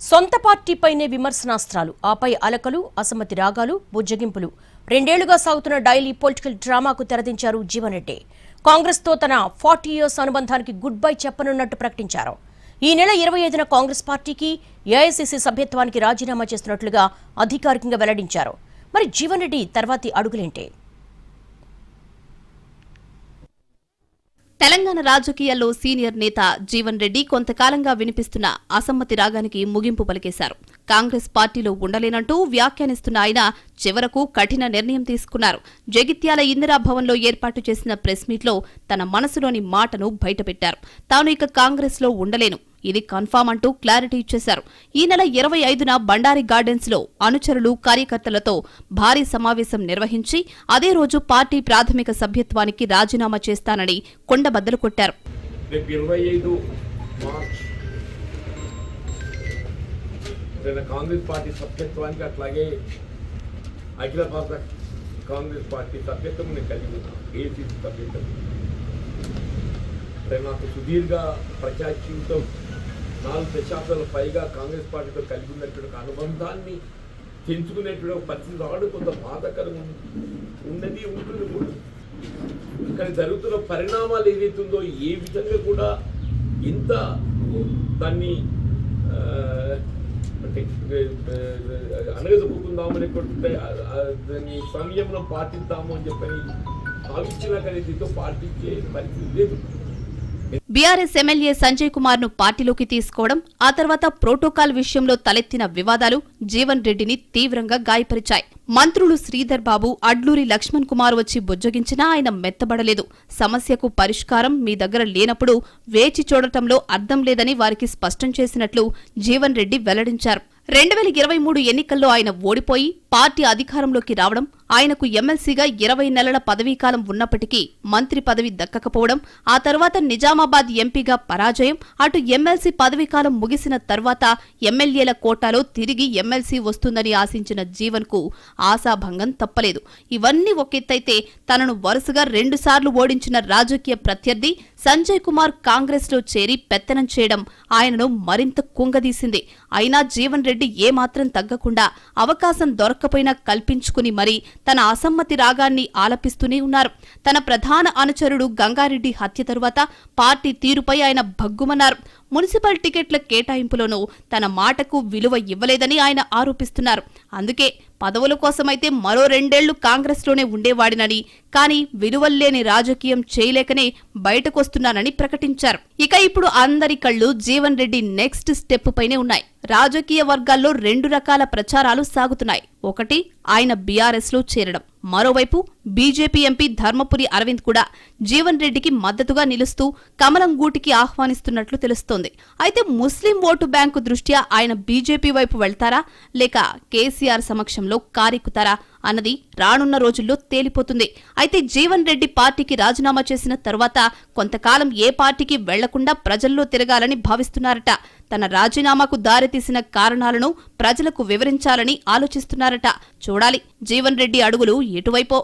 సొంత పార్టీపైనే విమర్శనాస్త్రాలు, ఆపై అలకలు, అసమ్మతి రాగాలు, బుజ్జగింపులు. 2 ఏళ్లుగా సాగుతున్న డైలీ పొలిటికల్ డ్రామాకు తెరదించారు జీవన్ రెడ్డి. కాంగ్రెస్తో తన 40 ఇయర్స్ అనుబంధానికి గుడ్ బై చెప్పనున్నట్టు ప్రకటించారు. ఈ నెల 25న కాంగ్రెస్ పార్టీకి ఏఐసీసీ సభ్యత్వానికి రాజీనామా చేస్తున్నట్లుగా అధికారికంగా వెల్లడించారు. మరి జీవన్ రెడ్డి తర్వాతి అడుగులేంటి? తెలంగాణ రాజకీయాల్లో సీనియర్ నేత జీవన్ రెడ్డి కొంతకాలంగా వినిపిస్తున్న అసమ్మతి రాగానికి ముగింపు పలికేశారు. కాంగ్రెస్ పార్టీలో ఉండలేనంటూ వ్యాఖ్యానిస్తున్న ఆయన చివరకు కఠిన నిర్ణయం తీసుకున్నారు. జగిత్యాల ఇందిరాభవన్లో ఏర్పాటు చేసిన ప్రెస్ మీట్లో తన మనసులోని మాటను బయటపెట్టారు. తాను ఇక కాంగ్రెస్ లో ఉండలేను, ఇది కన్ఫామ్ అంటూ క్లారిటీ ఇచ్చేశారు. ఈ నెల 25న బండారి గార్డెన్స్ లో అనుచరులు, కార్యకర్తలతో భారీ సమావేశం నిర్వహించి అదే రోజు పార్టీ ప్రాథమిక సభ్యత్వానికి రాజీనామా చేస్తానని కొండబద్దలు కొట్టారు. కాంగ్రెస్ పార్టీ సభ్యత్వానికి అట్లాగే అఖిల భారత కాంగ్రెస్ పార్టీ సభ్యత్వం నేను కలిగి ఉన్నాను. ఏసీసీ సభ్యత్వం నాకు సుదీర్ఘ ప్రజాక్షీతో 4 దశాబ్దాల పైగా కాంగ్రెస్ పార్టీతో కలిగి ఉన్నటువంటి అనుబంధాన్ని తెంచుకునేటువంటి పరిస్థితి రావడం కొంత బాధాకరంగా ఉన్నది, ఉంటుంది కూడా. కానీ జరుగుతున్న పరిణామాలు ఏదైతుందో ఏ విధంగా కూడా ఎంత దాన్ని అంటే అనగదొక్కుందామని దాన్ని సంయమనం పాటిద్దాము అని చెప్పని భావించినా కానీ దీంతో పాటించే పరిస్థితి లేదు. బీఆర్ఎస్ ఎమ్మెల్యే సంజయ్ కుమార్ ను పార్టీలోకి తీసుకోవడం, ఆ తర్వాత ప్రోటోకాల్ విషయంలో తలెత్తిన వివాదాలు జీవన్ రెడ్డిని తీవ్రంగా గాయపరిచాయి. మంత్రులు శ్రీధర్ బాబు, అడ్లూరి లక్ష్మణ్ కుమార్ వచ్చి బుజ్జగించినా ఆయన మెత్తబడలేదు. సమస్యకు పరిష్కారం మీ దగ్గర లేనప్పుడు వేచి చూడటంలో అర్థం లేదని వారికి స్పష్టం చేసినట్లు జీవన్ రెడ్డి వెల్లడించారు. 2023 ఎన్నికల్లో ఆయన ఓడిపోయి పార్టీ అధికారంలోకి రావడం, ఆయనకు ఎమ్మెల్సీగా 20 నెలల పదవీకాలం ఉన్నప్పటికీ మంత్రి పదవి దక్కకపోవడం, ఆ తర్వాత నిజామాబాద్ ఎంపీగా పరాజయం, అటు ఎమ్మెల్సీ పదవీకాలం ముగిసిన తర్వాత ఎమ్మెల్యేల కోటాలో తిరిగి ఎమ్మెల్సీ వస్తుందని ఆశించిన జీవన్ కు ఆశాభంగం తప్పలేదు. ఇవన్నీ ఒకెత్తైతే తనను వరుసగా 2 సార్లు ఓడించిన రాజకీయ ప్రత్యర్థి సంజయ్ కుమార్ కాంగ్రెస్ లో చేరి పెత్తనం చేయడం ఆయనను మరింత కుంగదీసింది. అయినా జీవన్ రెడ్డి ఏమాత్రం తగ్గకుండా అవకాశం దొరక్కపోయినా కల్పించుకుని మరీ తన అసమ్మతి రాగాన్ని ఆలపిస్తూనే ఉన్నారు. తన ప్రధాన అనుచరుడు గంగారెడ్డి హత్య తరువాత పార్టీ తీరుపై ఆయన భగ్గుమన్నారు. మున్సిపల్ టికెట్ల కేటాయింపులోనూ తన మాటకు విలువ ఇవ్వలేదని ఆయన ఆరోపిస్తున్నారు. అందుకే పదవుల కోసమైతే మరో 2 ఏళ్లు కాంగ్రెస్లోనే ఉండేవాడినని, కానీ విలువల్లేని రాజకీయం చేయలేకనే బయటకొస్తున్నానని ప్రకటించారు. ఇక ఇప్పుడు అందరి కళ్లు జీవన్ రెడ్డి నెక్స్ట్ స్టెప్ పైనే ఉన్నాయి. రాజకీయ వర్గాల్లో 2 రకాల ప్రచారాలు సాగుతున్నాయి. ఒకటి, ఆయన బీఆర్ఎస్ లో చేరడం. మరోవైపు బీజేపీ ఎంపీ ధర్మపురి అరవింద్ కూడా జీవన్ రెడ్డికి మద్దతుగా నిలుస్తూ కమలం గూటికి ఆహ్వానిస్తున్నట్లు తెలుస్తోంది. అయితే ముస్లిం ఓటు బ్యాంకు దృష్ట్యా ఆయన బీజేపీ వైపు వెళ్తారా, లేక కేసీఆర్ సమక్షంలో కారెక్కుతారా అన్నది రానున్న రోజుల్లో తేలిపోతుంది. అయితే జీవన్ రెడ్డి పార్టీకి రాజీనామా చేసిన తర్వాత కొంతకాలం ఏ పార్టీకి వెళ్లకుండా ప్రజల్లో తిరగాలని భావిస్తున్నారట. తన రాజీనామాకు దారితీసిన కారణాలను ప్రజలకు వివరించాలని ఆలోచిస్తున్నారట. చూడాలి జీవన్ రెడ్డి అడుగులు ఎటువైపో.